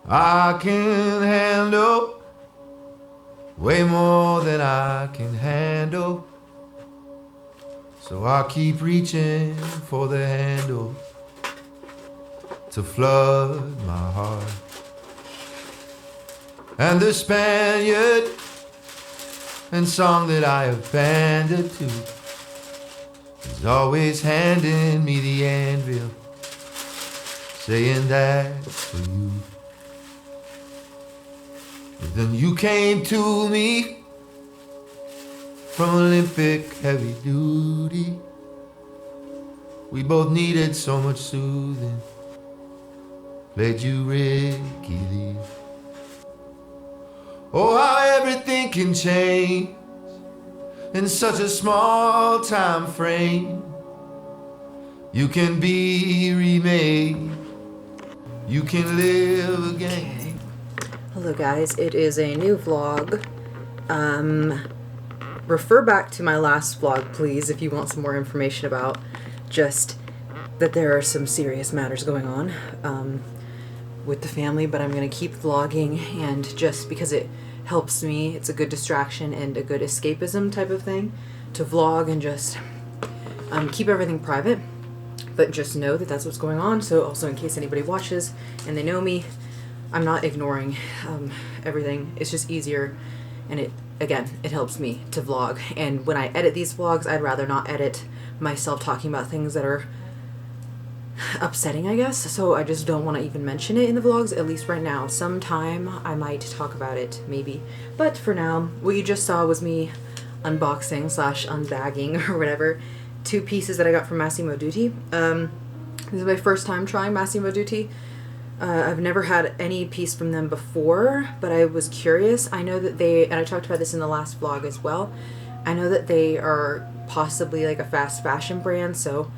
I can handle way more than I can handle. So I keep reaching for the handle to flood my heart. And the Spaniard and song that I have banded to is always handing me the anvil, saying that's for you. But then you came to me from Olympic heavy duty. We both needed so much soothing. Played you Ricky Lee. Oh, how everything can change in such a small time frame. You can be remade. You can live again. Hello guys, it is a new vlog. Refer back to my last vlog, please, if you want some more information about just that there are some serious matters going on with the family, but I'm going to keep vlogging, and just because it helps me, it's a good distraction and a good escapism type of thing to vlog and just keep everything private, but just know that that's what's going on. So also in case anybody watches and they know me, I'm not ignoring everything. It's just easier, and it helps me to vlog. And when I edit these vlogs, I'd rather not edit myself talking about things that are upsetting, I guess. So I just don't want to even mention it in the vlogs, at least right now. Sometime I might talk about it, maybe. But for now, what you just saw was me unboxing slash unbagging or whatever 2 pieces that I got from Massimo Dutti. This is my first time trying Massimo Dutti. I've never had any piece from them before, but I was curious. I know that and I talked about this in the last vlog as well, I know that they are possibly like a fast fashion brand, so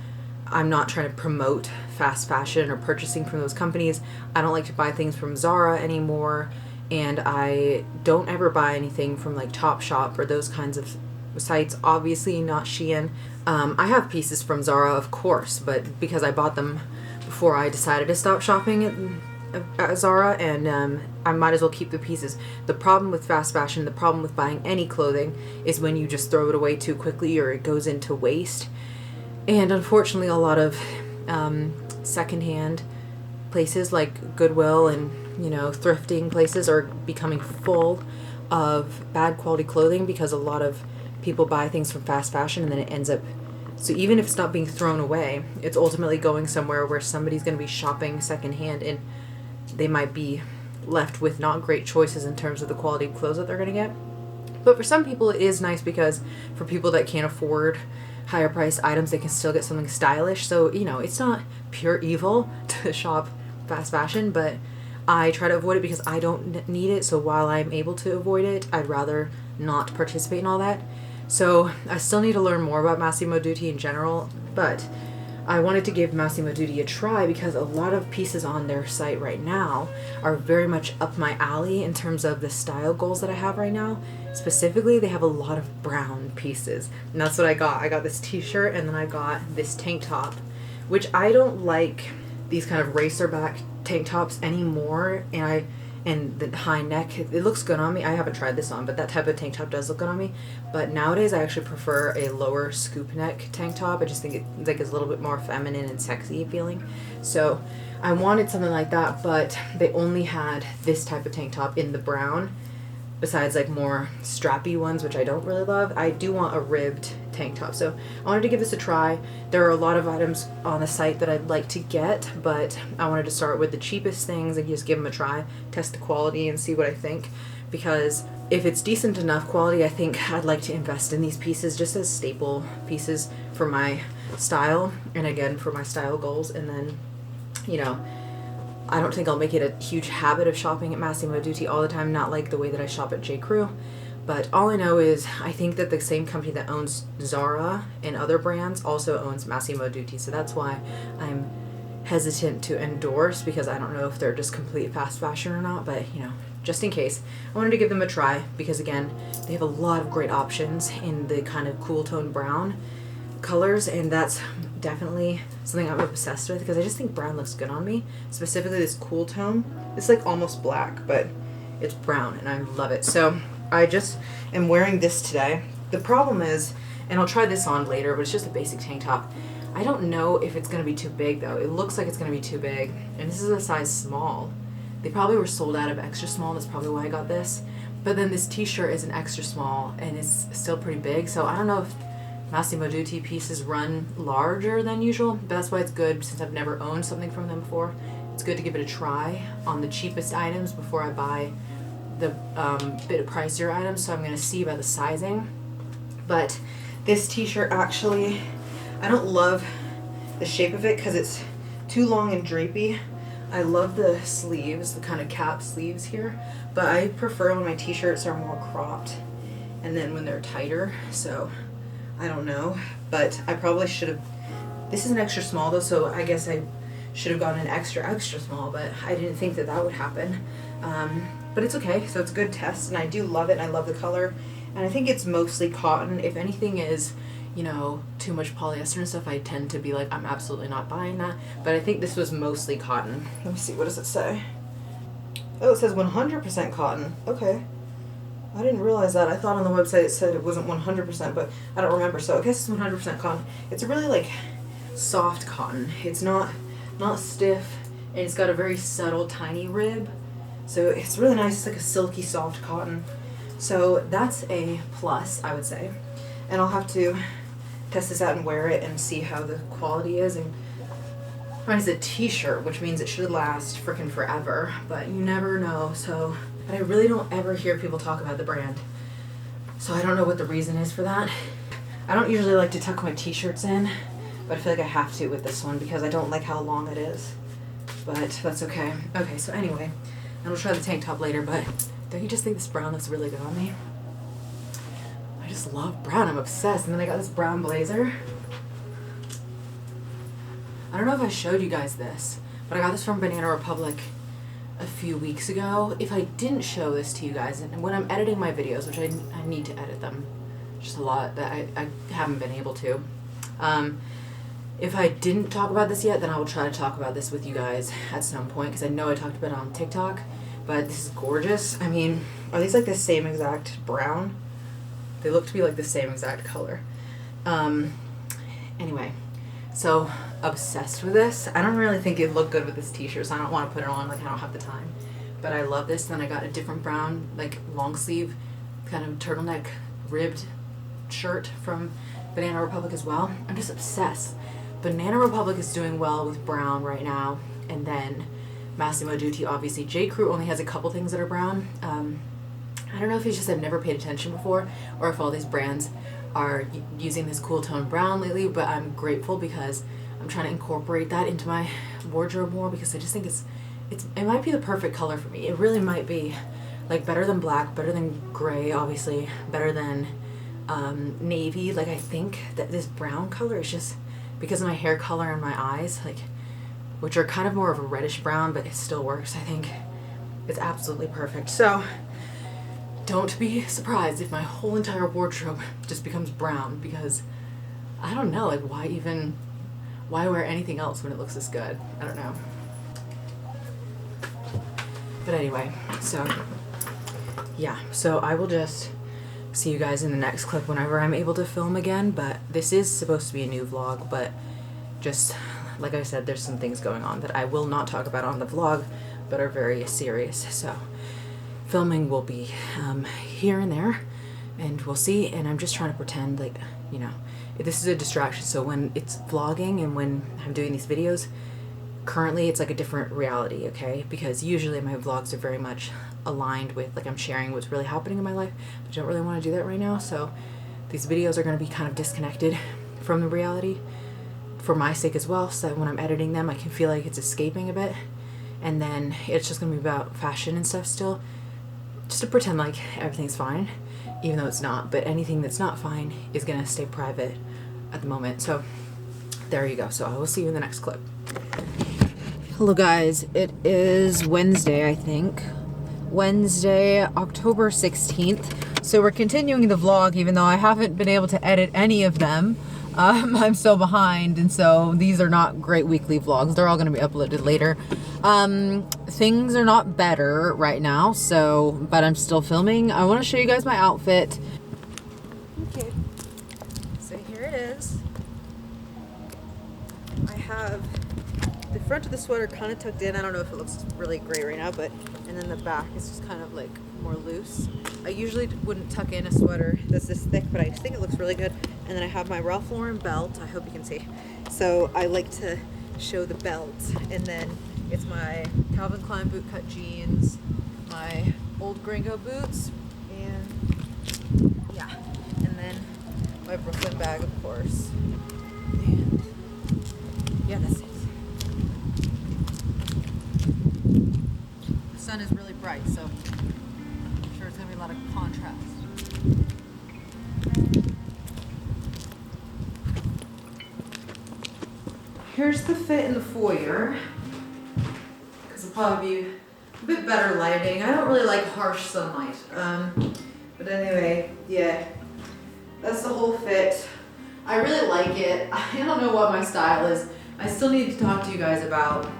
I'm not trying to promote fast fashion or purchasing from those companies. I don't like to buy things from Zara anymore, and I don't ever buy anything from like Topshop or those kinds of sites. Obviously not Shein. I have pieces from Zara, of course, but because I bought them before I decided to stop shopping at Zara, and I might as well keep the pieces. The problem with fast fashion, the problem with buying any clothing, is when you just throw it away too quickly or it goes into waste. And unfortunately, a lot of secondhand places like Goodwill and, you know, thrifting places are becoming full of bad quality clothing because a lot of people buy things from fast fashion, and then it ends up, so even if it's not being thrown away, it's ultimately going somewhere where somebody's going to be shopping secondhand, and they might be left with not great choices in terms of the quality of clothes that they're going to get. But for some people it is nice, because for people that can't afford higher priced items, they can still get something stylish. So, you know, it's not pure evil to shop fast fashion, but I try to avoid it because I don't need it. So while I'm able to avoid it, I'd rather not participate in all that. So I still need to learn more about Massimo Dutti in general, but I wanted to give Massimo Dutti a try because a lot of pieces on their site right now are very much up my alley in terms of the style goals that I have right now. Specifically, they have a lot of brown pieces, and that's what I got. I got this t-shirt, and then I got this tank top, which I don't like these kind of racer back tank tops anymore, and the high neck, it looks good on me. I haven't tried this on, but that type of tank top does look good on me. But nowadays I actually prefer a lower scoop neck tank top. I just think it's a little bit more feminine and sexy feeling. So I wanted something like that, but they only had this type of tank top in the brown, besides like more strappy ones, which I don't really love. I do want a ribbed tank top, so I wanted to give this a try. There are a lot of items on the site that I'd like to get, but I wanted to start with the cheapest things and just give them a try, test the quality and see what I think, because if it's decent enough quality, I think I'd like to invest in these pieces just as staple pieces for my style, and again for my style goals. And then, you know, I don't think I'll make it a huge habit of shopping at Massimo Dutti all the time, not like the way that I shop at J. Crew. But all I know is I think that the same company that owns Zara and other brands also owns Massimo Dutti. So that's why I'm hesitant to endorse, because I don't know if they're just complete fast fashion or not. But, you know, just in case, I wanted to give them a try because, again, they have a lot of great options in the kind of cool tone brown. colors, and that's definitely something I'm obsessed with because I just think brown looks good on me. Specifically this cool tone. It's like almost black, but it's brown and I love it. So I just am wearing this today. The problem is, and I'll try this on later, but it's just a basic tank top. I don't know if it's going to be too big though. It looks like it's going to be too big, and this is a size small. They probably were sold out of extra small. That's probably why I got this. But then this t-shirt is an extra small and it's still pretty big. So I don't know if Massimo Dutti pieces run larger than usual, but that's why it's good, since I've never owned something from them before. It's good to give it a try on the cheapest items before I buy the bit pricier items. So I'm going to see about the sizing. But this t-shirt actually, I don't love the shape of it because it's too long and drapey. I love the sleeves, the kind of cap sleeves here, but I prefer when my t-shirts are more cropped and then when they're tighter. So I don't know, but I probably should have, this is an extra small though, so I guess I should have gotten an extra small, but I didn't think that that would happen. But it's okay, so it's a good test, and I do love it, and I love the color, and I think it's mostly cotton. If anything is, you know, too much polyester and stuff, I tend to be like, I'm absolutely not buying that, but I think this was mostly cotton. Let me see, what does it say? Oh, it says 100% cotton. Okay. I didn't realize that. I thought on the website it said it wasn't 100%, but I don't remember. So I guess it's 100% cotton. It's a really like soft cotton. It's not stiff, and it's got a very subtle tiny rib. So it's really nice. It's like a silky soft cotton. So that's a plus, I would say. And I'll have to test this out and wear it and see how the quality is. And mine is a t-shirt, which means it should last frickin' forever, but you never know. So, but I really don't ever hear people talk about the brand. So I don't know what the reason is for that. I don't usually like to tuck my t-shirts in, but I feel like I have to with this one because I don't like how long it is. But that's okay. Okay, so anyway, and we'll try the tank top later, but don't you just think this brown looks really good on me? I just love brown. I'm obsessed. And then I got this brown blazer. I don't know if I showed you guys this, but I got this from Banana Republic a few weeks ago. If I didn't show this to you guys, and when I'm editing my videos, which I need to edit them, just a lot that I haven't been able to. If I didn't talk about this yet, then I will try to talk about this with you guys at some point, because I know I talked about it on TikTok, but this is gorgeous. I mean, are these like the same exact brown? They look to be like the same exact color. Anyway, so obsessed with this. I don't really think it'd look good with this t-shirt, so I don't want to put it on, like I don't have the time. But I love this. Then I got a different brown, like long sleeve, kind of turtleneck ribbed shirt from Banana Republic as well. I'm just obsessed. Banana Republic is doing well with brown right now, and then Massimo Dutti, obviously. J. Crew only has a couple things that are brown. I don't know if it's just I've never paid attention before, or if all these brands are using this cool tone brown lately, but I'm grateful because I'm trying to incorporate that into my wardrobe more, because I just think it might be the perfect color for me. It really might be, like, better than black, better than gray, obviously, better than navy. Like, I think that this brown color is just, because of my hair color and my eyes, like, which are kind of more of a reddish brown, but it still works. I think it's absolutely perfect. So don't be surprised if my whole entire wardrobe just becomes brown, because I don't know, like, why wear anything else when it looks this good? I don't know. But anyway, so yeah, so I will just see you guys in the next clip whenever I'm able to film again. But this is supposed to be a new vlog, but just like I said, there's some things going on that I will not talk about on the vlog, but are very serious. So filming will be here and there, and we'll see. And I'm just trying to pretend like, you know, this is a distraction. So when it's vlogging and when I'm doing these videos, currently it's like a different reality, okay? Because usually my vlogs are very much aligned with, like, I'm sharing what's really happening in my life, but I don't really want to do that right now. So these videos are going to be kind of disconnected from the reality for my sake as well, so that when I'm editing them I can feel like it's escaping a bit. And then it's just going to be about fashion and stuff still, just to pretend like everything's fine, even though it's not. But anything that's not fine is going to stay private at the moment. So there you go. So I will see you in the next clip. Hello guys, it is Wednesday, I think. Wednesday, October 16th. So we're continuing the vlog, even though I haven't been able to edit any of them. I'm so behind, and so these are not great weekly vlogs. They're all going to be uploaded later. Things are not better right now, so, but I'm still filming. I want to show you guys my outfit. Okay, so here it is. I have the front of the sweater kind of tucked in. I don't know if it looks really great right now, but, and then the back is just kind of like more loose. I usually wouldn't tuck in a sweater that's this thick, but I think it looks really good. And then I have my Ralph Lauren belt. I hope you can see. So I like to show the belt. And then it's my Calvin Klein bootcut jeans, my old Gringo boots, and yeah. And then my Brooklyn bag, of course. And yeah, that's it. The sun is really bright, so I'm sure it's gonna be a lot of contrast. Here's the fit in the foyer, because it'll probably be a bit better lighting. I don't really like harsh sunlight, but anyway, yeah, that's the whole fit. I really like it. I don't know what my style is. I still need to talk to you guys about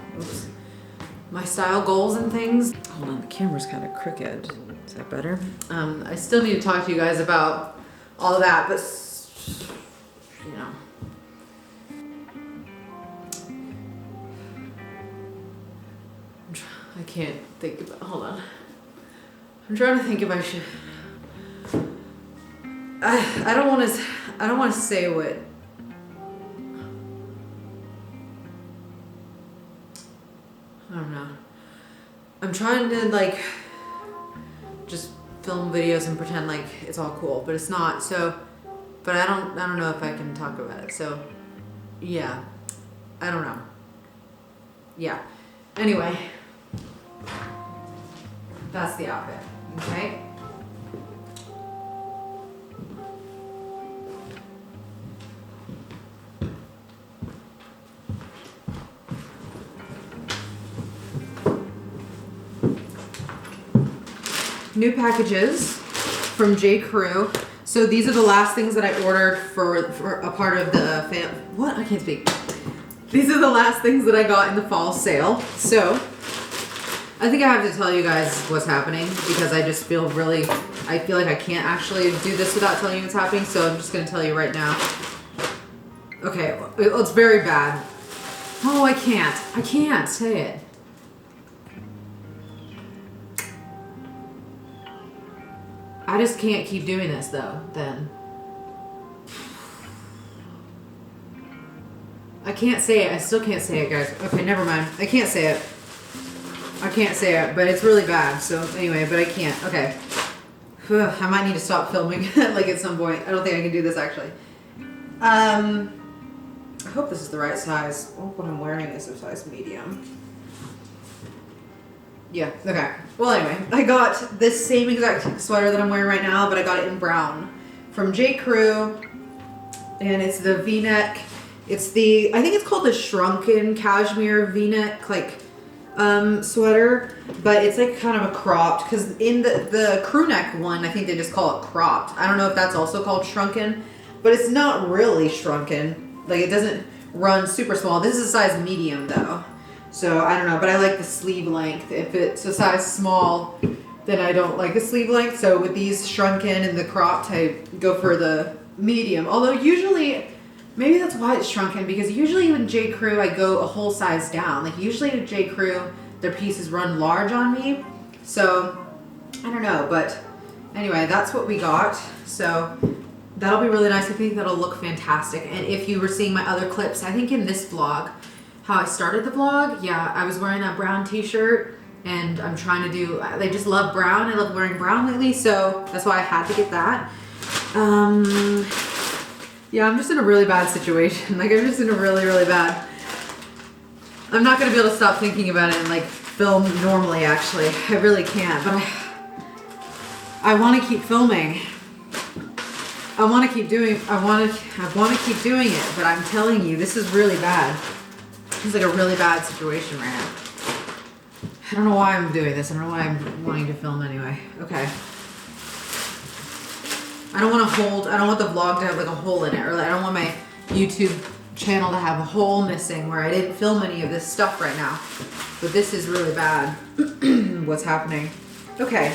my style goals and things. Hold on, the camera's kind of crooked. Is that better? I still need to talk to you guys about all of that, but you know. I can't think about, hold on. I'm trying to think if I should. I don't want to say what. I don't know. I'm trying to like just film videos and pretend like it's all cool, but it's not. So, but I don't know if I can talk about it. So, yeah, I don't know. Yeah. Anyway, that's the outfit. Okay. New packages from J. Crew. So these are the last things that I ordered for a part of the what? I can't speak. These are the last things that I got in the fall sale. So I think I have to tell you guys what's happening because I just feel I feel like I can't actually do this without telling you what's happening. So I'm just gonna tell you right now. Okay, it's very bad. Oh, I can't say it. I just can't keep doing this though, then. I can't say it. I still can't say it, guys. Okay, never mind. I can't say it. I can't say it, but it's really bad. So anyway, but I can't. Okay. I might need to stop filming like at some point. I don't think I can do this actually. I hope this is the right size. Oh, what I'm wearing is a size medium. Yeah, okay. Well, anyway, I got this same exact sweater that I'm wearing right now, but I got it in brown from J. Crew, and it's the V-neck. It's the, I think it's called the shrunken cashmere V-neck, like, sweater, but it's like kind of a cropped, because in the crew neck one, I think they just call it cropped. I don't know if that's also called shrunken, but it's not really shrunken. Like, it doesn't run super small. This is a size medium, though. So, I don't know, but I like the sleeve length. If it's a size small, then I don't like the sleeve length. So, with these shrunken and the cropped, I go for the medium. Although, usually, maybe that's why it's shrunken, because usually in J. Crew, I go a whole size down. Like, usually in J. Crew, their pieces run large on me. So, I don't know, but anyway, that's what we got. So, that'll be really nice. I think that'll look fantastic. And if you were seeing my other clips, I think in this vlog, how I started the vlog, yeah, I was wearing that brown t-shirt and I'm trying to do, I just love brown. I love wearing brown lately, so that's why I had to get that. Yeah, I'm just in a really bad situation. Like, I'm just in a really, really bad. I'm not gonna be able to stop thinking about it and like film normally, actually. I really can't, but I wanna keep filming. I wanna keep doing it, but I'm telling you, this is really bad. It's like a really bad situation right now. I don't know why I'm doing this. I don't know why I'm wanting to film anyway. Okay. I don't want the vlog to have like a hole in it, or like I don't want YouTube channel to have a hole missing where I didn't film any of this stuff right now. But this is really bad. What's happening? Okay,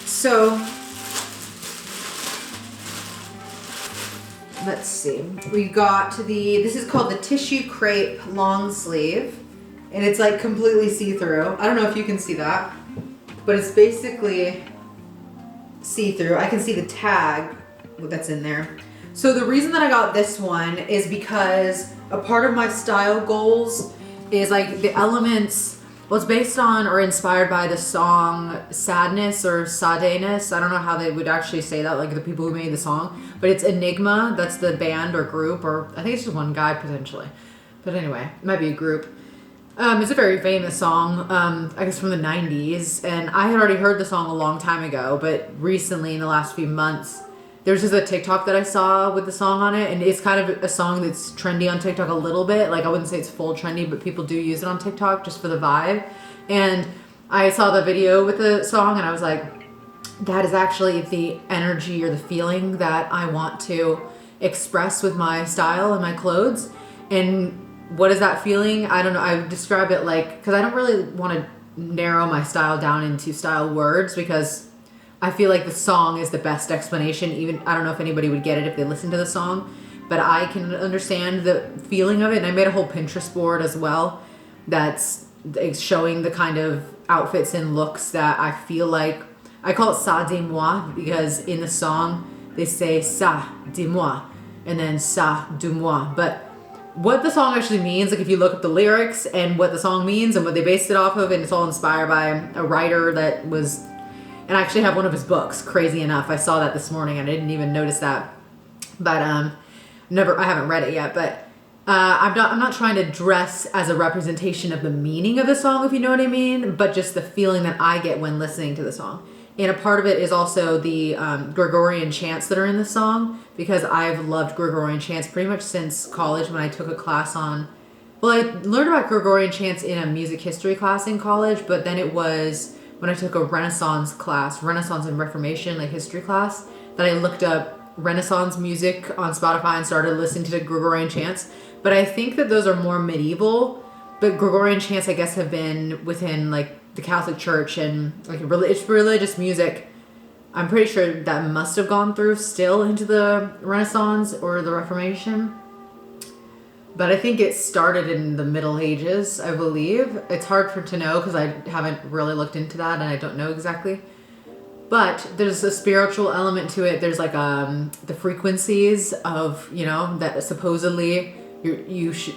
so let's see. We got this is called the tissue crepe long sleeve, and it's like completely see-through. I don't know if you can see that, but it's basically see-through. I can see the tag that's in there. So the reason that I got this one is because a part of my style goals is like the elements. Well, it's based on or inspired by the song Sadness or Sadeness. I don't know how they would actually say that, like the people who made the song. But it's Enigma. That's the band or group, or I think it's just one guy potentially. But anyway, it might be a group. It's a very famous song, I guess from the 90s. And I had already heard the song a long time ago. But recently, in the last few months, there's just a TikTok that I saw with the song on it, and it's kind of a song that's trendy on TikTok a little bit. Like, I wouldn't say it's full trendy, but people do use it on TikTok just for the vibe. And I saw the video with the song, and I was like, that is actually the energy or the feeling that I want to express with my style and my clothes. And what is that feeling? I don't know. I would describe it like, because I don't really want to narrow my style down into style words, because I feel like the song is the best explanation. Even I don't know if anybody would get it if they listened to the song, but I can understand the feeling of it. And I made a whole Pinterest board as well that's showing the kind of outfits and looks that I feel like. I call it ça de moi because in the song they say ça de moi and then ça de moi. But what the song actually means, like if you look up the lyrics and what the song means and what they based it off of, and it's all inspired by a writer that was. And I actually have one of his books, crazy enough. I saw that this morning and I didn't even notice that. But I haven't read it yet, but I'm not trying to dress as a representation of the meaning of the song, if you know what I mean, but just the feeling that I get when listening to the song. And a part of it is also the Gregorian chants that are in the song, because I've loved Gregorian chants pretty much since college when I took a class on. Well, I learned about Gregorian chants in a music history class in college, but then it was when I took a Renaissance class, Renaissance and Reformation, like history class, that I looked up Renaissance music on Spotify and started listening to Gregorian chants. But I think that those are more medieval, but Gregorian chants, I guess, have been within like the Catholic Church and like it's religious music. I'm pretty sure that must have gone through still into the Renaissance or the Reformation. But I think it started in the Middle Ages, I believe. It's hard to know because I haven't really looked into that and I don't know exactly. But there's a spiritual element to it. There's like the frequencies of, that supposedly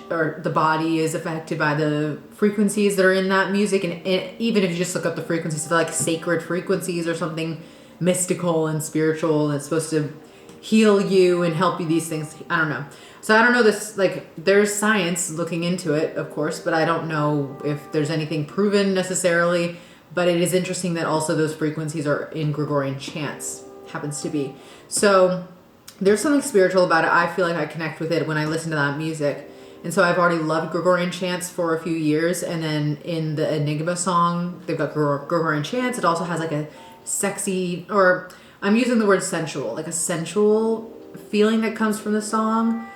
or the body is affected by the frequencies that are in that music. And even if you just look up the frequencies, they're like sacred frequencies or something mystical and spiritual, and it's supposed to heal you and help you these things. I don't know. So I don't know this, like, there's science looking into it, of course, but I don't know if there's anything proven necessarily. But it is interesting that also those frequencies are in Gregorian chants, happens to be. So there's something spiritual about it. I feel like I connect with it when I listen to that music. And so I've already loved Gregorian chants for a few years. And then in the Enigma song, they've got Gregorian chants. It also has like a sexy, or I'm using the word sensual, like a sensual feeling that comes from the song.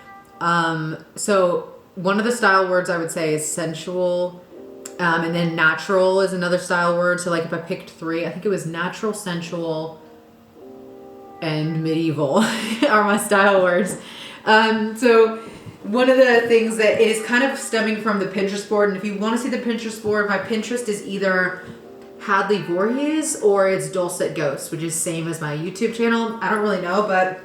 So one of the style words I would say is sensual, and then natural is another style word. So like if I picked three, I think it was natural, sensual, and medieval are my style words. So one of the things that it is kind of stemming from the Pinterest board, and if you want to see the Pinterest board, my Pinterest is either Hadley Voorhees or it's Dulcet Ghost, which is same as my YouTube channel. I don't really know, but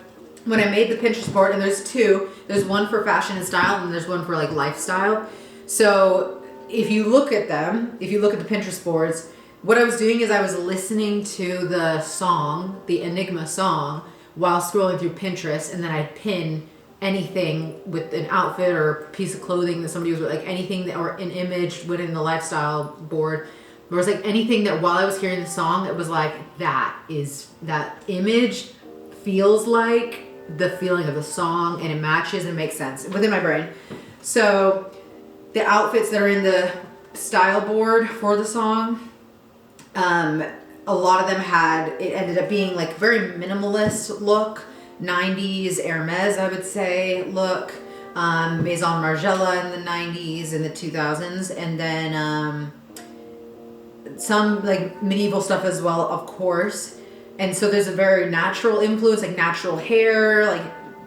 when I made the Pinterest board, and there's two, there's one for fashion and style, and there's one for like lifestyle. So if you look at them, if you look at the Pinterest boards, what I was doing is I was listening to the song, the Enigma song, while scrolling through Pinterest, and then I'd pin anything with an outfit or piece of clothing that somebody was with, like anything that, or an image within the lifestyle board. There was like anything that while I was hearing the song, it was like, that image feels like the feeling of the song, and it matches and makes sense within my brain. So the outfits that are in the style board for the song, a lot of them it ended up being like very minimalist look, 90s Hermes, I would say, look. Maison Margiela in the 90s and the 2000s, and then some like medieval stuff as well, of course. And so there's a very natural influence, like natural hair, like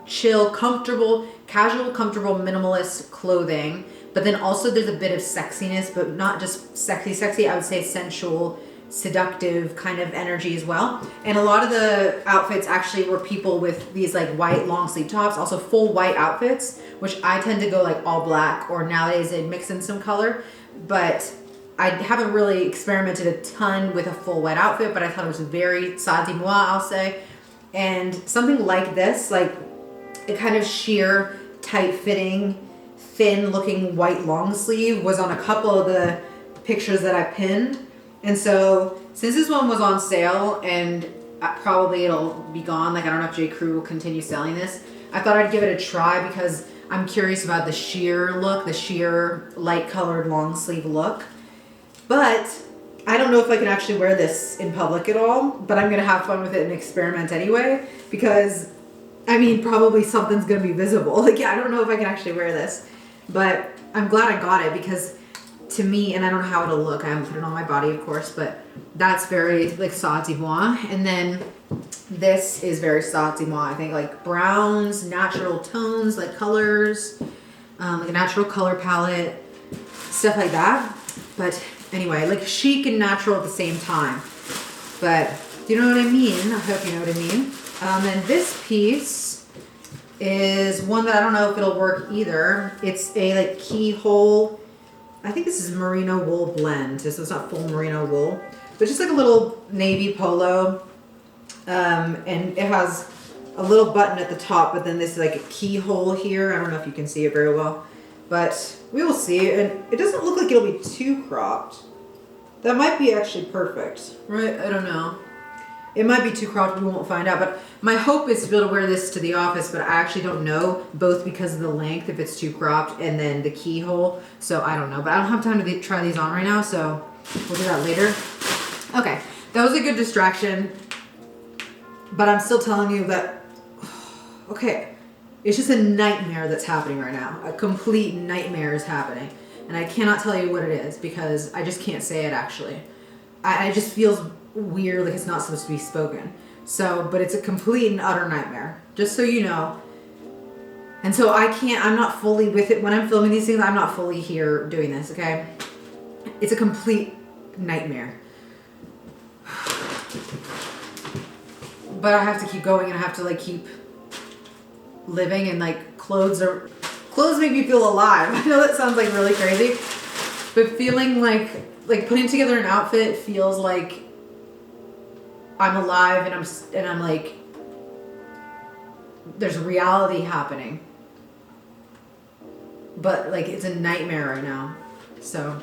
chill, comfortable, casual, comfortable, minimalist clothing. But then also there's a bit of sexiness, but not just sexy. I would say sensual, seductive kind of energy as well. And a lot of the outfits actually were people with these like white long sleeve tops, also full white outfits, which I tend to go like all black, or nowadays they mix in some color. But I haven't really experimented a ton with a full white outfit, but I thought it was very ça dit moi, I'll say. And something like this, like a kind of sheer, tight fitting, thin looking white long sleeve was on a couple of the pictures that I pinned. And so since this one was on sale and probably it'll be gone, like I don't know if J. Crew will continue selling this, I thought I'd give it a try because I'm curious about the sheer look, the sheer light colored long sleeve look. But I don't know if I can actually wear this in public at all, but I'm going to have fun with it and experiment anyway, because I mean, probably something's going to be visible. Like, yeah, I don't know if I can actually wear this, but I'm glad I got it because to me, and I don't know how it'll look, I haven't put it on my body, of course, but that's very like ça dit moi. And then this is very ça dit moi. I think like browns, natural tones, like colors, like a natural color palette, stuff like that. But anyway, like chic and natural at the same time. But do you know what I mean? I hope you know what I mean. And this piece is one that I don't know if it'll work either. It's a like keyhole. I think this is merino wool blend. So it's not full merino wool, but just like a little navy polo. And it has a little button at the top, but then this is like a keyhole here. I don't know if you can see it very well, but we will see. And it doesn't look like it'll be too cropped. That might be actually perfect, right? I don't know. It might be too cropped, we won't find out. But my hope is to be able to wear this to the office, but I actually don't know, both because of the length, if it's too cropped, and then the keyhole. So I don't know, but I don't have time to try these on right now, so we'll do that later. Okay, that was a good distraction, but I'm still telling you that, okay, it's just a nightmare that's happening right now. A complete nightmare is happening. And I cannot tell you what it is because I just can't say it actually. I just feels weird, like it's not supposed to be spoken. So, but it's a complete and utter nightmare, just so you know. And so I'm not fully with it. When I'm filming these things, I'm not fully here doing this, okay? It's a complete nightmare. But I have to keep going and I have to like keep living, and like clothes make me feel alive. I know that sounds like really crazy, but feeling like putting together an outfit feels like I'm alive, and I'm like, there's reality happening. But like it's a nightmare right now. So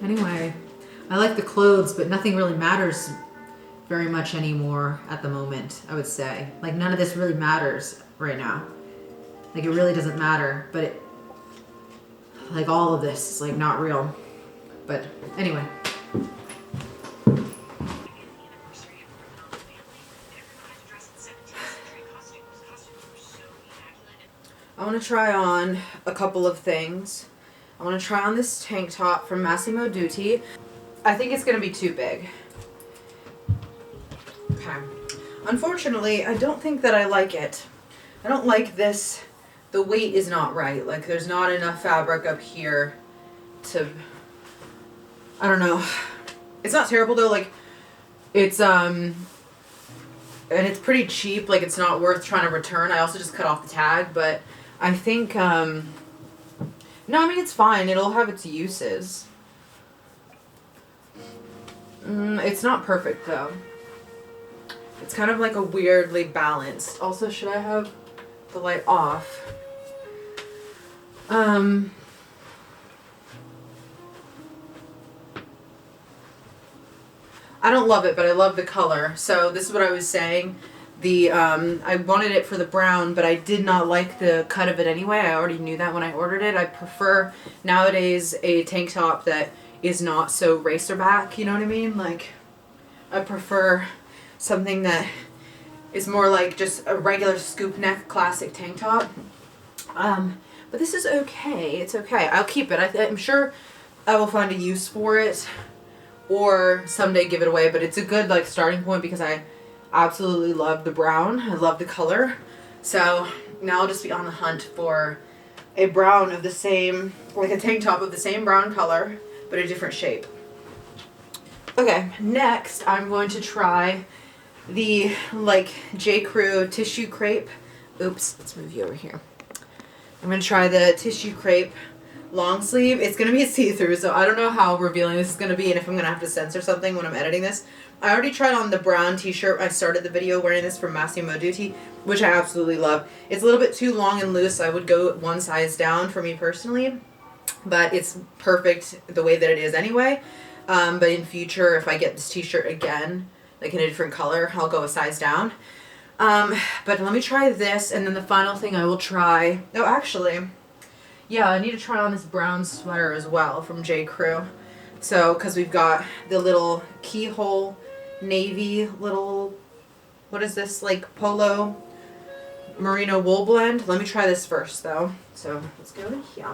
anyway, I like the clothes, but nothing really matters very much anymore at the moment, I would say. Like none of this really matters right now. Like it really doesn't matter, but it, like all of this is like not real. But anyway. I want to try on a couple of things. I want to try on this tank top from Massimo Dutti. I think it's going to be too big. Okay. Unfortunately, I don't think that I like it. I don't like this. The weight is not right. Like there's not enough fabric up here to, I don't know. It's not terrible though. Like it's, and it's pretty cheap. Like it's not worth trying to return. I also just cut off the tag, but I think, no, I mean, it's fine. It'll have its uses. It's not perfect though. It's kind of like a weirdly balanced. Also, should I have the light off? I don't love it, but I love the color. So this is what I was saying. I wanted it for the brown, but I did not like the cut of it anyway. I already knew that when I ordered it. I prefer nowadays a tank top that is not so racer back, you know what I mean? Like, I prefer something that is more like just a regular scoop neck classic tank top. But this is okay. It's okay. I'll keep it. I'm sure I will find a use for it, or someday give it away. But it's a good like starting point because I absolutely love the brown. I love the color. So now I'll just be on the hunt for a brown of the same, like a tank top of the same brown color, but a different shape. Okay, next I'm going to try the like J. Crew tissue crepe. Oops, let's move you over here. I'm going to try the tissue crepe long sleeve. It's going to be a see-through, so I don't know how revealing this is going to be and if I'm going to have to censor something when I'm editing this. I already tried on the brown t-shirt. I started the video wearing this from Massimo Dutti, which I absolutely love. It's a little bit too long and loose. I would go one size down for me personally, but it's perfect the way that it is anyway. But in future, if I get this t-shirt again, like in a different color, I'll go a size down. But let me try this, and then the final thing I will try... Oh, actually, yeah, I need to try on this brown sweater as well from J. Crew. So, because we've got the little keyhole navy little... What is this? Like polo merino wool blend. Let me try this first, though. So, let's go in here.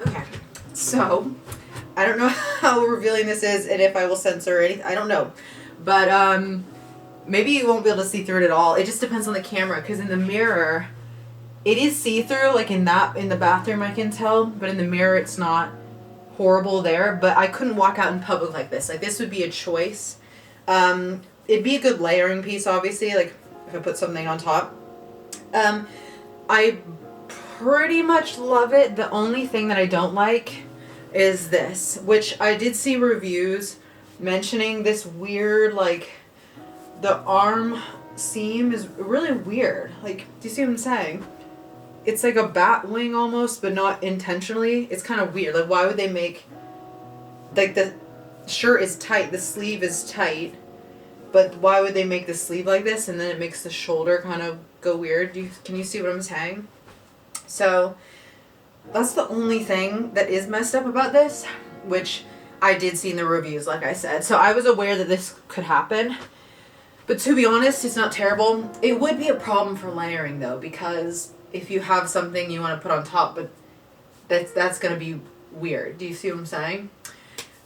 Okay. So, I don't know how revealing this is and if I will censor anything. I don't know. But maybe you won't be able to see through it at all. It just depends on the camera, because in the mirror, it is see-through. Like in the bathroom I can tell, but in the mirror it's not horrible there. But I couldn't walk out in public like this. Like this would be a choice. It'd be a good layering piece, obviously, like if I put something on top. I pretty much love it. The only thing that I don't like is this, which I did see reviews mentioning this weird, like, the arm seam is really weird. Like, do you see what I'm saying? It's like a bat wing almost, but not intentionally. It's kind of weird. Like, why would they make, like, the shirt is tight, the sleeve is tight, but why would they make the sleeve like this, and then it makes the shoulder kind of go weird? Can you see what I'm saying? So, that's the only thing that is messed up about this, which I did see in the reviews, like I said. So I was aware that this could happen. But to be honest, it's not terrible. It would be a problem for layering, though, because if you have something you want to put on top, but that's going to be weird. Do you see what I'm saying?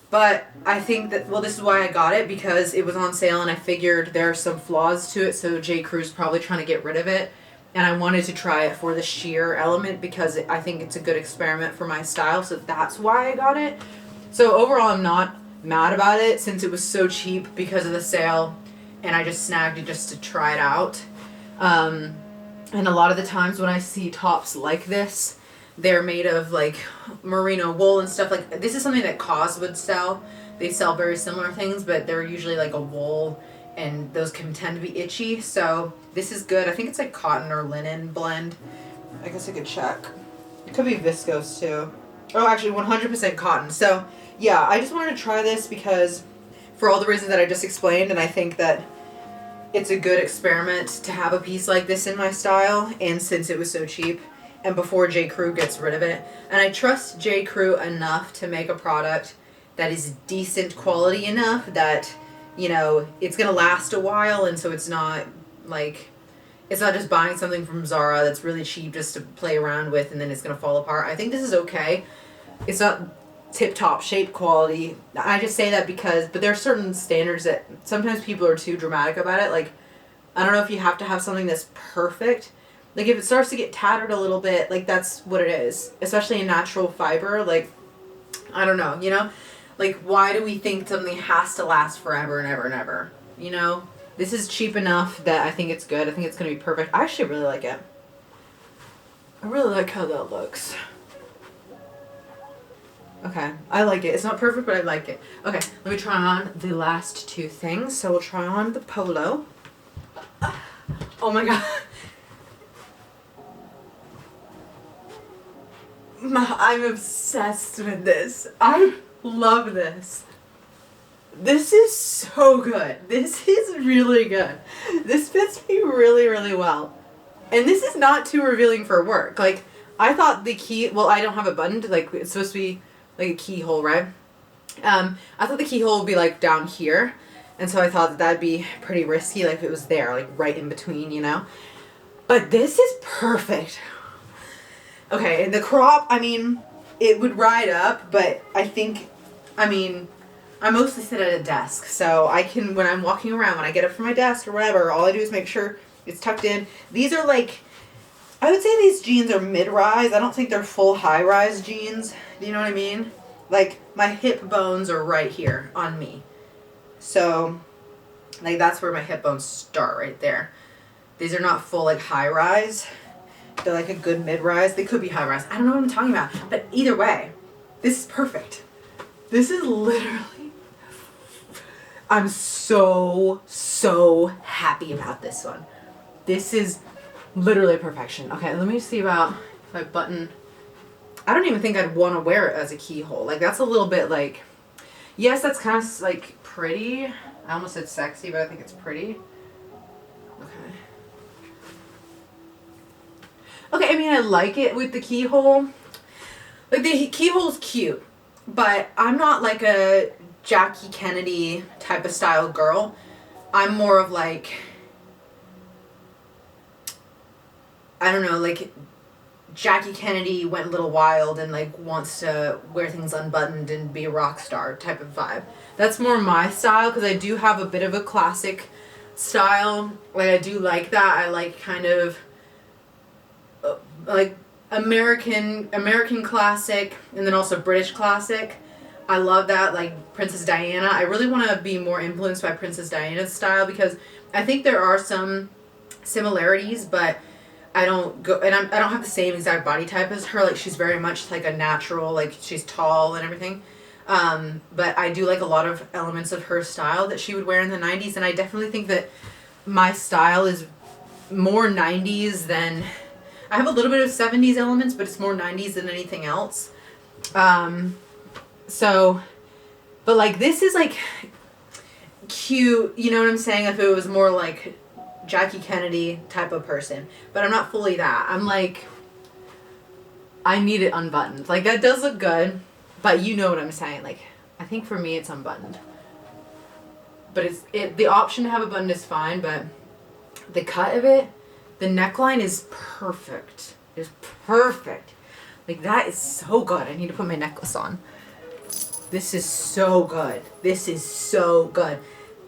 But I think that, well, this is why I got it, because it was on sale and I figured there are some flaws to it, so J. Crew's probably trying to get rid of it. And I wanted to try it for the sheer element because I think it's a good experiment for my style, so that's why I got it. So overall, I'm not mad about it since it was so cheap because of the sale, and I just snagged it just to try it out. And a lot of the times when I see tops like this, they're made of like merino wool and stuff. Like this is something that COS would sell. They sell very similar things, but they're usually like a wool, and those can tend to be itchy. So this is good. I think it's like cotton or linen blend. I guess I could check. It could be viscose too. Oh, actually 100% cotton. So yeah, I just wanted to try this because for all the reasons that I just explained, and I think that it's a good experiment to have a piece like this in my style, and since it was so cheap, and before J. Crew gets rid of it. And I trust J. Crew enough to make a product that is decent quality enough that, you know, it's going to last a while, and so it's not like, it's not just buying something from Zara that's really cheap just to play around with and then it's going to fall apart. I think this is okay. It's not tip-top shape quality. I just say that because, but there are certain standards that sometimes people are too dramatic about it. Like, I don't know if you have to have something that's perfect. Like, if it starts to get tattered a little bit, like, that's what it is. Especially in natural fiber, like, I don't know, you know? Like, why do we think something has to last forever and ever and ever? You know? This is cheap enough that I think it's good. I think it's going to be perfect. I actually really like it. I really like how that looks. Okay, I like it. It's not perfect, but I like it. Okay, let me try on the last two things. So we'll try on the polo. Oh my god. I'm obsessed with this. I love this. This is so good. This is really good. This fits me really, really well. And this is not too revealing for work. Like, I thought the key, well, I don't have it buttoned. Like, it's supposed to be like a keyhole, right? I thought the keyhole would be like down here. And so I thought that that'd be pretty risky, like if it was there, like right in between, you know? But this is perfect. Okay, and the crop, I mean, it would ride up, but I think, I mean, I mostly sit at a desk, so I can, when I'm walking around, when I get up from my desk or whatever, all I do is make sure it's tucked in. These are like, I would say these jeans are mid-rise. I don't think they're full high-rise jeans. Do you know what I mean? Like, my hip bones are right here on me. So, like, that's where my hip bones start, right there. These are not full, like, high-rise. They're like a good mid-rise. They could be high-rise. I don't know what I'm talking about. But either way, this is perfect. This is literally... I'm so happy about this one. This is literally perfection. Okay, let me see about if I button... I don't even think I'd want to wear it as a keyhole. Like, that's a little bit like... Yes, that's kind of, like, pretty. I almost said sexy, but I think it's pretty. Okay. Okay, I mean, I like it with the keyhole. Like, the keyhole's cute, but I'm not like a Jackie Kennedy type of style girl. I'm more of like, I don't know, like Jackie Kennedy went a little wild and like wants to wear things unbuttoned and be a rock star type of vibe. That's more my style because I do have a bit of a classic style. Like, I do like that. I like kind of like American classic and then also British classic. I love that, like Princess Diana. I really want to be more influenced by Princess Diana's style because I think there are some similarities, but I don't go, and I don't have the same exact body type as her. Like, she's very much like a natural, like she's tall and everything. But I do like a lot of elements of her style that she would wear in the 90s, and I definitely think that my style is more 90s than... I have a little bit of 70s elements, but it's more 90s than anything else. So, but like this is like cute, you know what I'm saying? If it was more like Jackie Kennedy type of person. But I'm not fully that. I'm like, I need it unbuttoned. Like, that does look good, but you know what I'm saying. Like, I think for me it's unbuttoned. But the option to have a button is fine, but the cut of it, the neckline is perfect. It's perfect. Like, that is so good. I need to put my necklace on. This is so good. This is so good.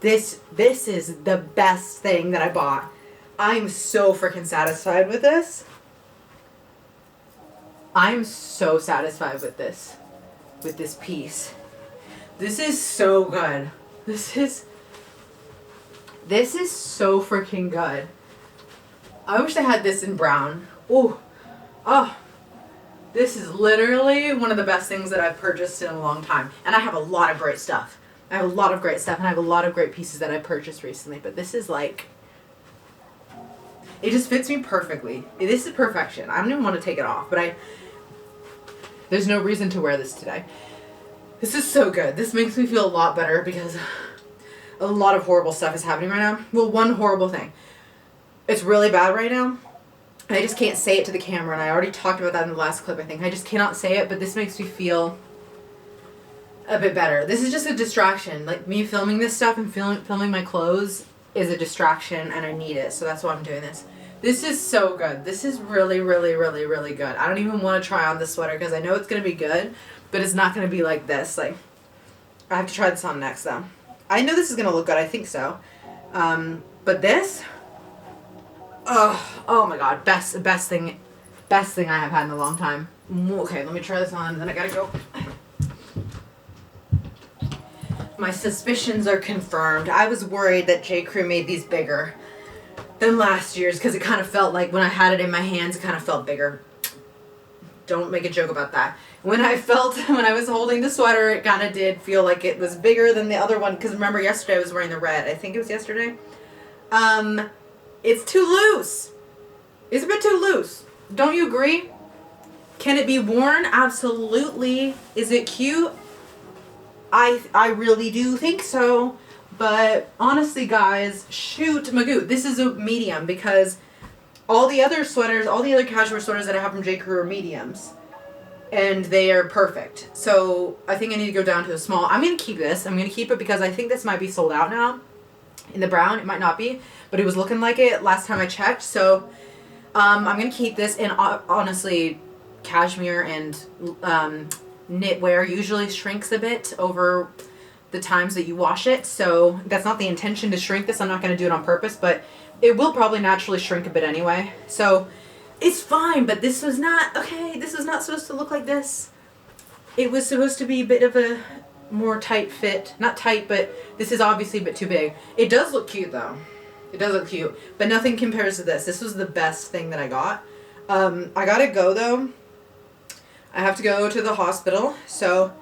This is the best thing that I bought. I'm so freaking satisfied with this. I'm so satisfied with this piece. This is so good. This is so freaking good. I wish I had this in brown. Ooh. Oh. This is literally one of the best things that I've purchased in a long time. And I have a lot of great stuff. I have a lot of great stuff, and I have a lot of great pieces that I purchased recently. But this is like... It just fits me perfectly. This is perfection. I don't even want to take it off, but there's no reason to wear this today. This is so good. This makes me feel a lot better because a lot of horrible stuff is happening right now. Well, one horrible thing. It's really bad right now. I just can't say it to the camera, and I already talked about that in the last clip, I think. I just cannot say it, but this makes me feel a bit better. This is just a distraction. Like, me filming this stuff and filming my clothes is a distraction, and I need it, so that's why I'm doing this. This is so good. This is really, really, really, really good. I don't even want to try on this sweater because I know it's going to be good, but it's not going to be like this. Like, I have to try this on next, though. I know this is going to look good. I think so. But this... Oh my god, best thing I have had in a long time. Okay, let me try this on, then I gotta go. My suspicions are confirmed. I was worried that J. Crew made these bigger than last year's because it kind of felt like when I had it in my hands, it kind of felt bigger. Don't make a joke about that. When I was holding the sweater, it kind of did feel like it was bigger than the other one because remember yesterday I was wearing the red. I think it was yesterday. It's too loose. It's a bit too loose. Don't you agree? Can it be worn? Absolutely. Is it cute? I really do think so. But honestly, guys, shoot Magoo. This is a medium because all the other sweaters, all the other cashmere sweaters that I have from J. Crew are mediums. And they are perfect. So I think I need to go down to a small. I'm going to keep this. I'm going to keep it because I think this might be sold out now. In the brown, it might not be, but it was looking like it last time I checked, so I'm gonna keep this, and honestly, cashmere and knitwear usually shrinks a bit over the times that you wash it, so that's not the intention to shrink this. I'm not gonna do it on purpose, but it will probably naturally shrink a bit anyway. So it's fine, but this was not, okay, this was not supposed to look like this. It was supposed to be a bit of a more tight fit. Not tight, but this is obviously a bit too big. It does look cute though. It does look cute, but nothing compares to this. This was the best thing that I got. I gotta go though. I have to go to the hospital. So,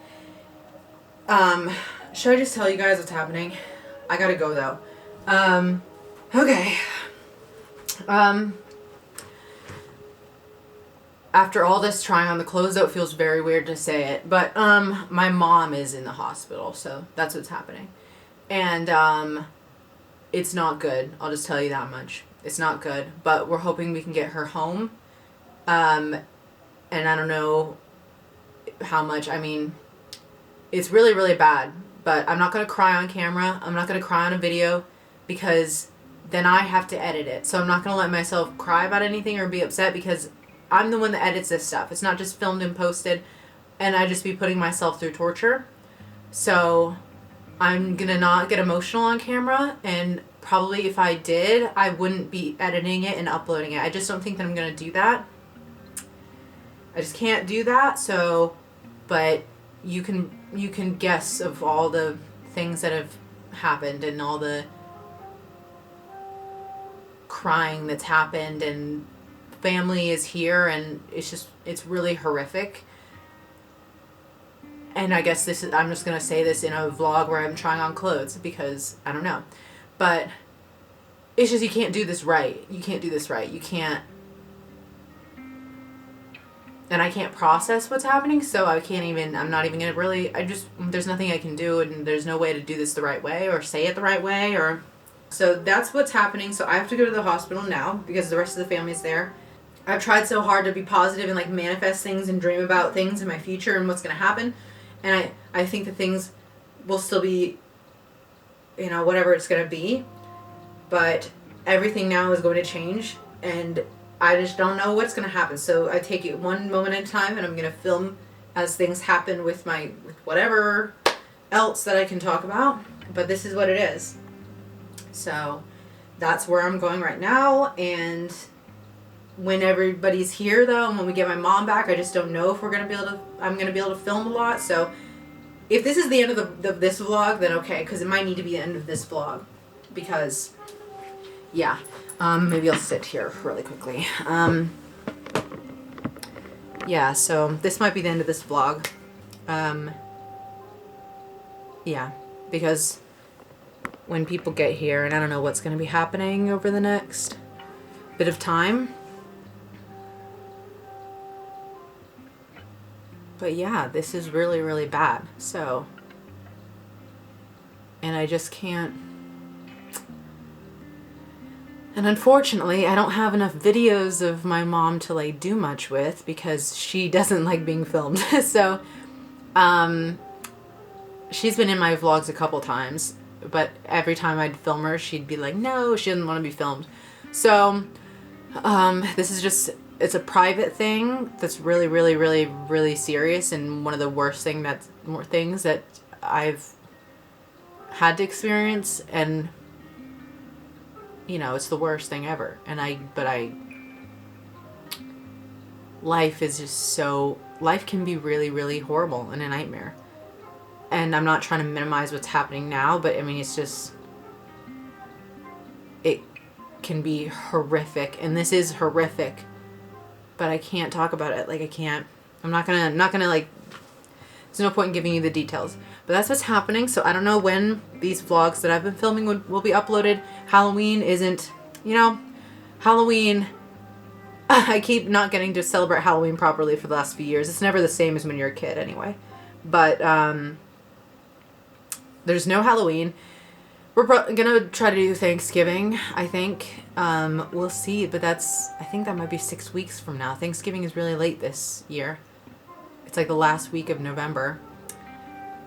should I just tell you guys what's happening? I gotta go though. Okay. After all this trying on the clothes, though, it feels very weird to say it, but my mom is in the hospital, so that's what's happening. And it's not good. I'll just tell you that much. It's not good, but we're hoping we can get her home. And I don't know how much. I mean, it's really, really bad, but I'm not going to cry on camera. I'm not going to cry on a video because then I have to edit it. So I'm not going to let myself cry about anything or be upset because I'm the one that edits this stuff. It's not just filmed and posted, and I just be putting myself through torture. So I'm going to not get emotional on camera, and probably if I did, I wouldn't be editing it and uploading it. I just don't think that I'm going to do that. I just can't do that. So, but you can guess of all the things that have happened and all the crying that's happened, and family is here, and it's really horrific. And I guess I'm just gonna say this in a vlog where I'm trying on clothes because I don't know, but it's just you can't do this right. You can't do this right. You can't, and I can't process what's happening, so I'm not even gonna really, there's nothing I can do, and there's no way to do this the right way or say it the right way, or so that's what's happening. So I have to go to the hospital now because the rest of the family's there. I've tried so hard to be positive and like manifest things and dream about things in my future and what's going to happen. And I think that things will still be, whatever it's going to be. But everything now is going to change. And I just don't know what's going to happen. So I take it one moment at a time, and I'm going to film as things happen with whatever else that I can talk about. But this is what it is. So that's where I'm going right now. And when everybody's here though, and when we get my mom back, I just don't know if I'm going to be able to film a lot. So if this is the end of this vlog, then okay, because it might need to be the end of this vlog, because yeah, maybe I'll sit here really quickly. Yeah, so this might be the end of this vlog. Yeah, because when people get here, and I don't know what's going to be happening over the next bit of time. But yeah, this is really, really bad. So, and I just can't. And unfortunately, I don't have enough videos of my mom to like do much with because she doesn't like being filmed. So, she's been in my vlogs a couple times, but every time I'd film her, she'd be like, no, she doesn't want to be filmed. So, this is just, it's a private thing that's really, really, really, really serious, and one of the worst things that I've had to experience, and it's the worst thing ever. And life is just life can be really, really horrible and a nightmare. And I'm not trying to minimize what's happening now, but I mean, it's just, it can be horrific, and this is horrific. But I can't talk about it. Like, I can't. I'm not gonna like. There's no point in giving you the details. But that's what's happening. So I don't know when these vlogs that I've been filming will be uploaded. Halloween isn't. Halloween. I keep not getting to celebrate Halloween properly for the last few years. It's never the same as when you're a kid, anyway. But there's no Halloween. We're gonna try to do Thanksgiving, I think. We'll see, but I think that might be 6 weeks from now. Thanksgiving is really late this year. It's like the last week of November.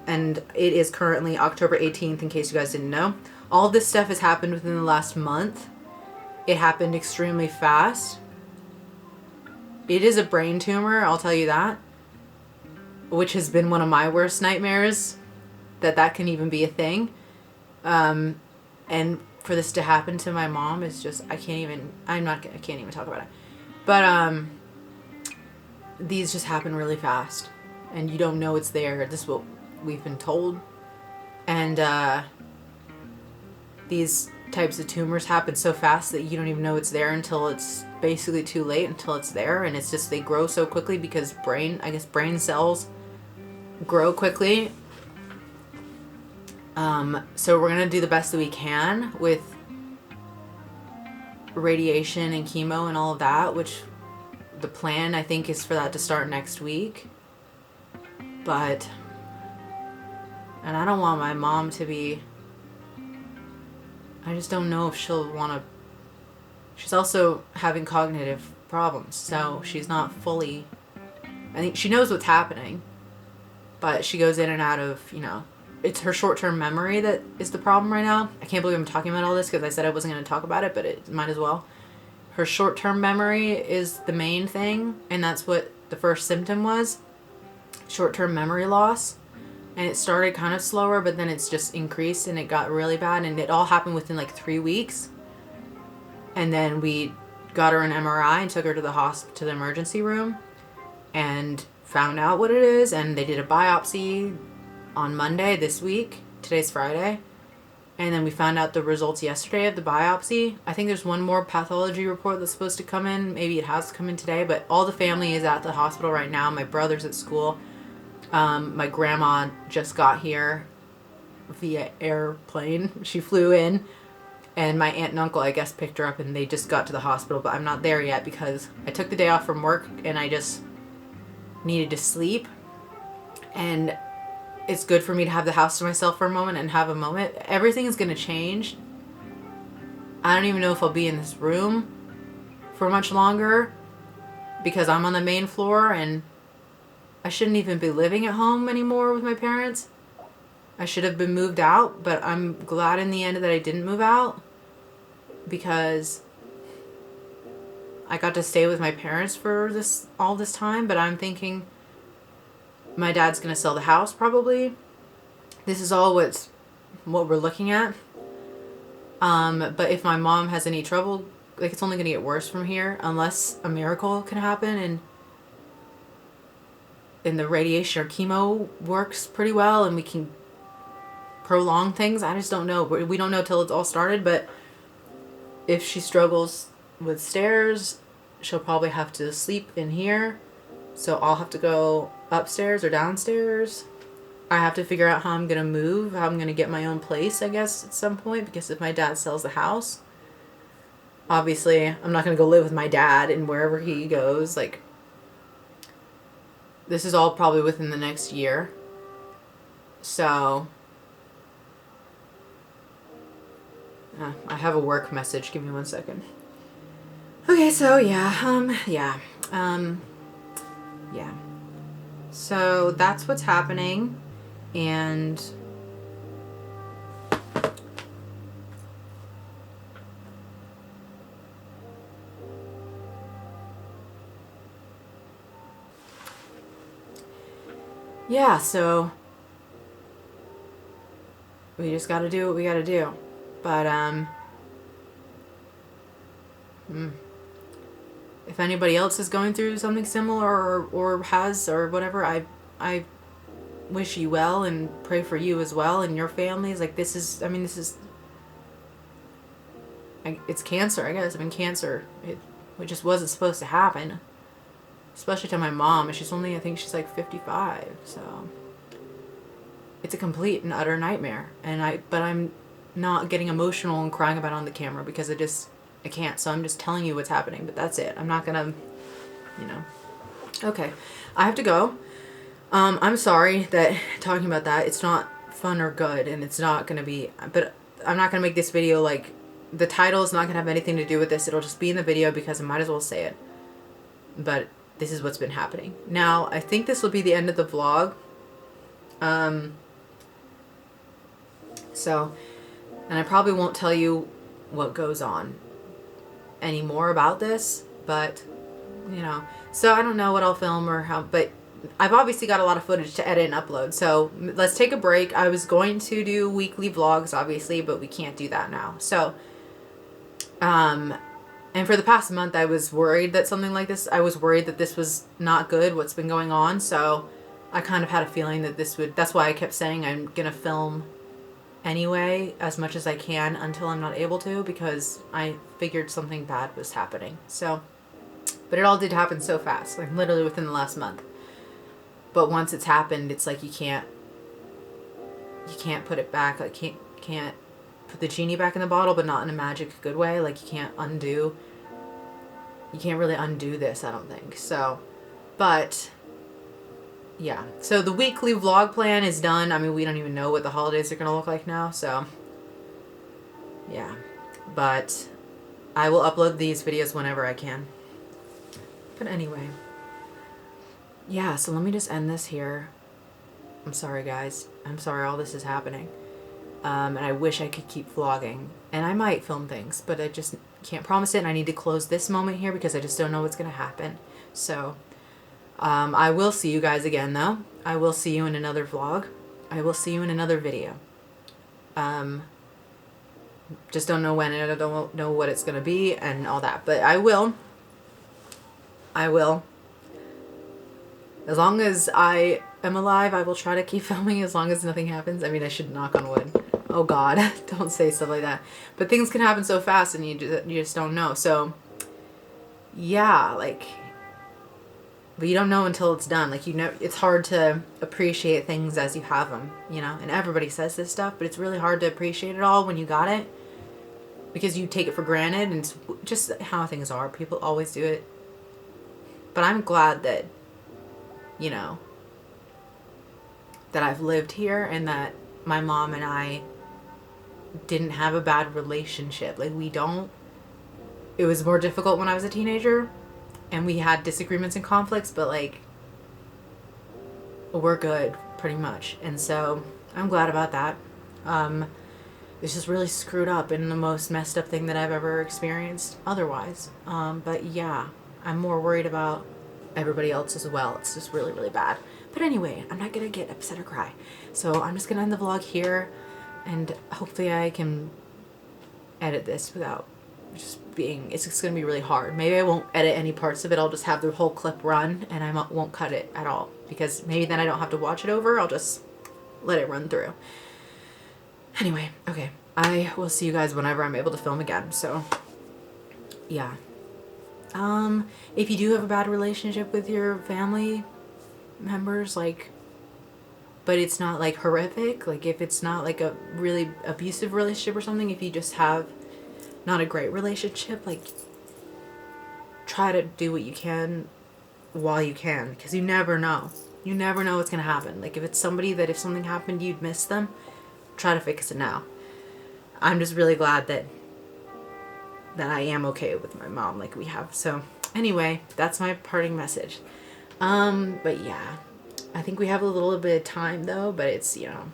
And it is currently October 18th, in case you guys didn't know. All of this stuff has happened within the last month. It happened extremely fast. it is a brain tumor, I'll tell you that, which has been one of my worst nightmares, that can even be a thing. And for this to happen to my mom is just, I can't even talk about it. But these just happen really fast, and you don't know it's there. This is what we've been told. And these types of tumors happen so fast that you don't even know it's there until it's basically too late, until it's there. And it's just, they grow so quickly because brain cells grow quickly. So we're going to do the best that we can with radiation and chemo and all of that, which the plan, I think, is for that to start next week. And I don't want my mom to be, I just don't know if she'll want to, she's also having cognitive problems, so she's not fully, I think she knows what's happening, but she goes in and out of, it's her short-term memory that is the problem right now. I can't believe I'm talking about all this because I said I wasn't going to talk about it, but it might as well. Her short-term memory is the main thing, and that's what the first symptom was. Short-term memory loss. And it started kind of slower, but then it's just increased, and it got really bad, and it all happened within like 3 weeks. And then we got her an MRI and took her to the emergency room and found out what it is, and they did a biopsy on Monday this week. Today's Friday. And then we found out the results yesterday of the biopsy. I think there's one more pathology report that's supposed to come in. Maybe it has come in today, but all the family is at the hospital right now. My brother's at school. My grandma just got here via airplane. She flew in, and my aunt and uncle, I guess, picked her up, and they just got to the hospital, but I'm not there yet because I took the day off from work and I just needed to sleep. And it's good for me to have the house to myself for a moment and have a moment. Everything is going to change. I don't even know if I'll be in this room for much longer because I'm on the main floor, and I shouldn't even be living at home anymore with my parents. I should have been moved out, but I'm glad in the end that I didn't move out because I got to stay with my parents for all this time. But I'm thinking my dad's going to sell the house probably. This is all what we're looking at. But if my mom has any trouble, like, it's only going to get worse from here unless a miracle can happen and the radiation or chemo works pretty well and we can prolong things. I just don't know. We don't know till it's all started, but if she struggles with stairs, she'll probably have to sleep in here. So I'll have to go upstairs or downstairs. I have to figure out how I'm going to move, how I'm going to get my own place, I guess, at some point, because if my dad sells the house, obviously I'm not going to go live with my dad and wherever he goes. Like, this is all probably within the next year. So, I have a work message. Give me 1 second. Okay, so yeah. So that's what's happening. And yeah, so we just got to do what we got to do. But if anybody else is going through something similar or has or whatever, I wish you well and pray for you as well and your families. Like, it's cancer, I guess. I mean, cancer, it just wasn't supposed to happen, especially to my mom. And she's only, I think she's like 55, so it's a complete and utter nightmare. But I'm not getting emotional and crying about it on the camera because I can't. So I'm just telling you what's happening, but that's it. I'm not gonna, Okay, I have to go. I'm sorry that talking about that, it's not fun or good, and it's not gonna be, but I'm not gonna make this video, like, the title is not gonna have anything to do with this. It'll just be in the video because I might as well say it. But this is what's been happening. Now, I think this will be the end of the vlog. And I probably won't tell you what goes on anymore about this, but you know. So I don't know what I'll film or how, but I've obviously got a lot of footage to edit and upload. So let's take a break. I was going to do weekly vlogs, obviously, but we can't do that now. So, and for the past month, I was worried that something like this, I was worried that this was not good, what's been going on. So I kind of had a feeling that this would, that's why I kept saying I'm going to film anyway as much as I can until I'm not able to, because I figured something bad was happening. So, but it all did happen so fast, like literally within the last month. But once it's happened, it's like you can't put it back. Like can't put the genie back in the bottle, but not in a magic good way. Like you can't really undo this, I don't think. So, but yeah. So the weekly vlog plan is done. I mean, we don't even know what the holidays are going to look like now. So yeah, but I will upload these videos whenever I can. But anyway, yeah, so let me just end this here. I'm sorry, guys. I'm sorry all this is happening. And I wish I could keep vlogging. And I might film things, but I just can't promise it. And I need to close this moment here because I just don't know what's going to happen. So I will see you guys again, though. I will see you in another vlog. I will see you in another video. Just don't know when, and I don't know what it's going to be and all that. But I will. As long as I am alive, I will try to keep filming as long as nothing happens. I mean, I should knock on wood. Oh God, don't say stuff like that. But things can happen so fast and you just don't know. So yeah, like, but you don't know until it's done. Like, you know, it's hard to appreciate things as you have them, you know, and everybody says this stuff, but it's really hard to appreciate it all when you got it because you take it for granted, and it's just how things are. People always do it. But I'm glad that, you know, that I've lived here and that my mom and I didn't have a bad relationship. Like, we don't. It was more difficult when I was a teenager and we had disagreements and conflicts, but like, we're good pretty much. And so I'm glad about that. It's just really screwed up and the most messed up thing that I've ever experienced otherwise. But yeah, I'm more worried about everybody else as well. It's just really, really bad. But anyway, I'm not going to get upset or cry. So I'm just going to end the vlog here, and hopefully I can edit this without just being, it's just going to be really hard. Maybe I won't edit any parts of it. I'll just have the whole clip run and I won't cut it at all, because maybe then I don't have to watch it over. I'll just let it run through. Anyway, okay. I will see you guys whenever I'm able to film again. So yeah. If you do have a bad relationship with your family members, like, but it's not like horrific, like if it's not like a really abusive relationship or something, if you just have not a great relationship, like, try to do what you can while you can, because you never know. You never know what's gonna happen. Like, if it's somebody that if something happened you'd miss them, try to fix it now. I'm just really glad that I am okay with my mom like we have. So anyway, that's my parting message. But yeah, I think we have a little bit of time though, but it's, you know,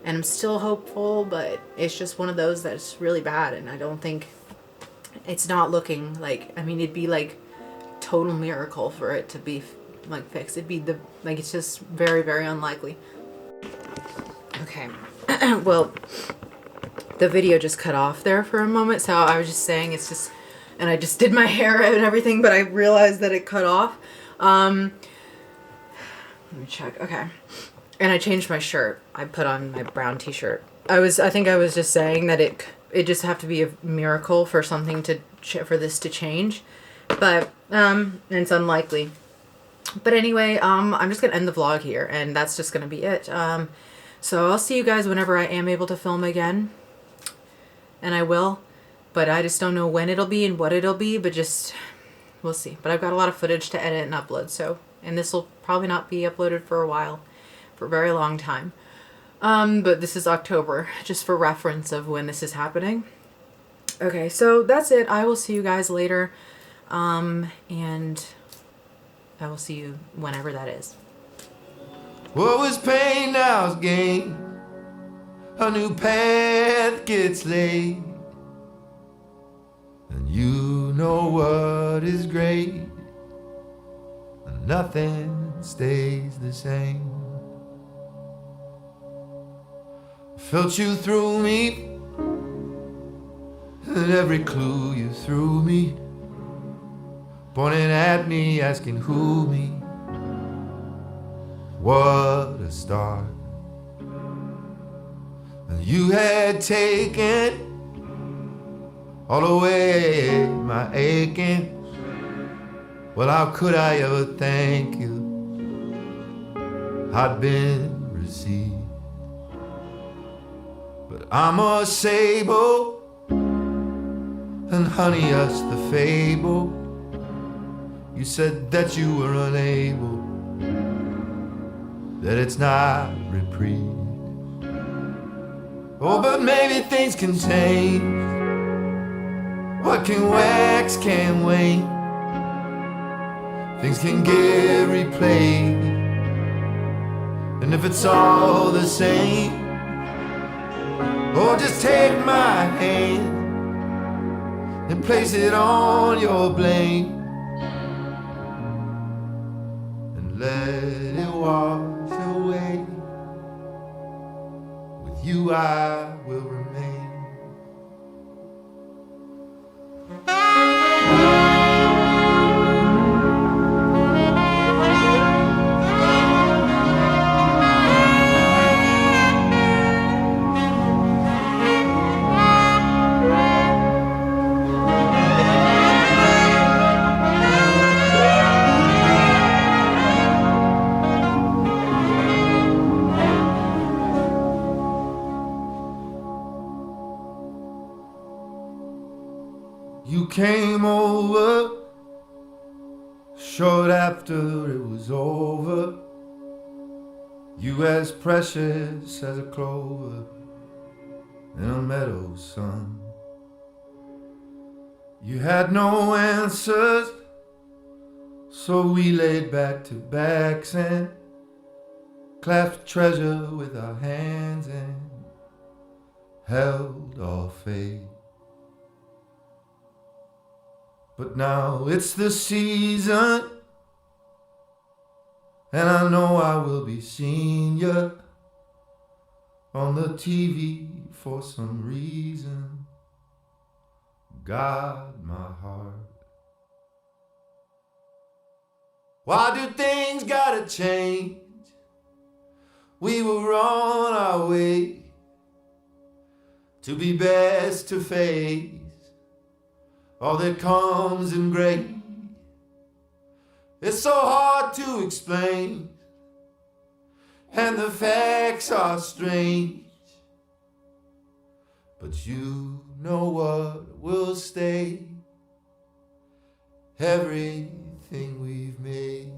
and I'm still hopeful, but it's just one of those that's really bad, and I don't think it's not looking like, I mean, it'd be like total miracle for it to be like fixed. It'd be like, it's just very, very unlikely. Okay. Well, the video just cut off there for a moment, so I was just saying it's just, and I just did my hair and everything, but I realized that it cut off. Let me check. Okay. And I changed my shirt. I put on my brown t-shirt. I think I was just saying that it just have to be a miracle for something for this to change, but and it's unlikely. But anyway, I'm just gonna end the vlog here, and that's just gonna be it. So I'll see you guys whenever I am able to film again. And I will, but I just don't know when it'll be and what it'll be, but just, we'll see. But I've got a lot of footage to edit and upload, so, and this will probably not be uploaded for a while, for a very long time. But this is October, just for reference of when this is happening. Okay, so that's it. I will see you guys later, and I will see you whenever that is. What was pain, now is gain. A new path gets laid, and you know what is great. nothing stays the same. I felt you through me, and every clue you threw me, pointing at me, asking who me. What a start. And you had taken all away my aching. Well, how could I ever thank you? I'd been received. But I'm a sable, and honey, us the fable. You said that you were unable, that it's not reprieve. Oh, but maybe things can change. What can wax can wane. Things can get replayed. And if it's all the same, oh, just take my hand and place it on your blame, and let it wash away. With you I will remain. You came over short after it was over. You as precious as a clover in a meadow sun. You had no answers, so we laid back to backs and clasped treasure with our hands and held our fate. But now it's the season, and I know I will be seeing you on the TV for some reason. God, my heart. Why do things gotta change? We were on our way to be best to face all that comes in gray. It's so hard to explain, and the facts are strange. But you know what will stay, everything we've made.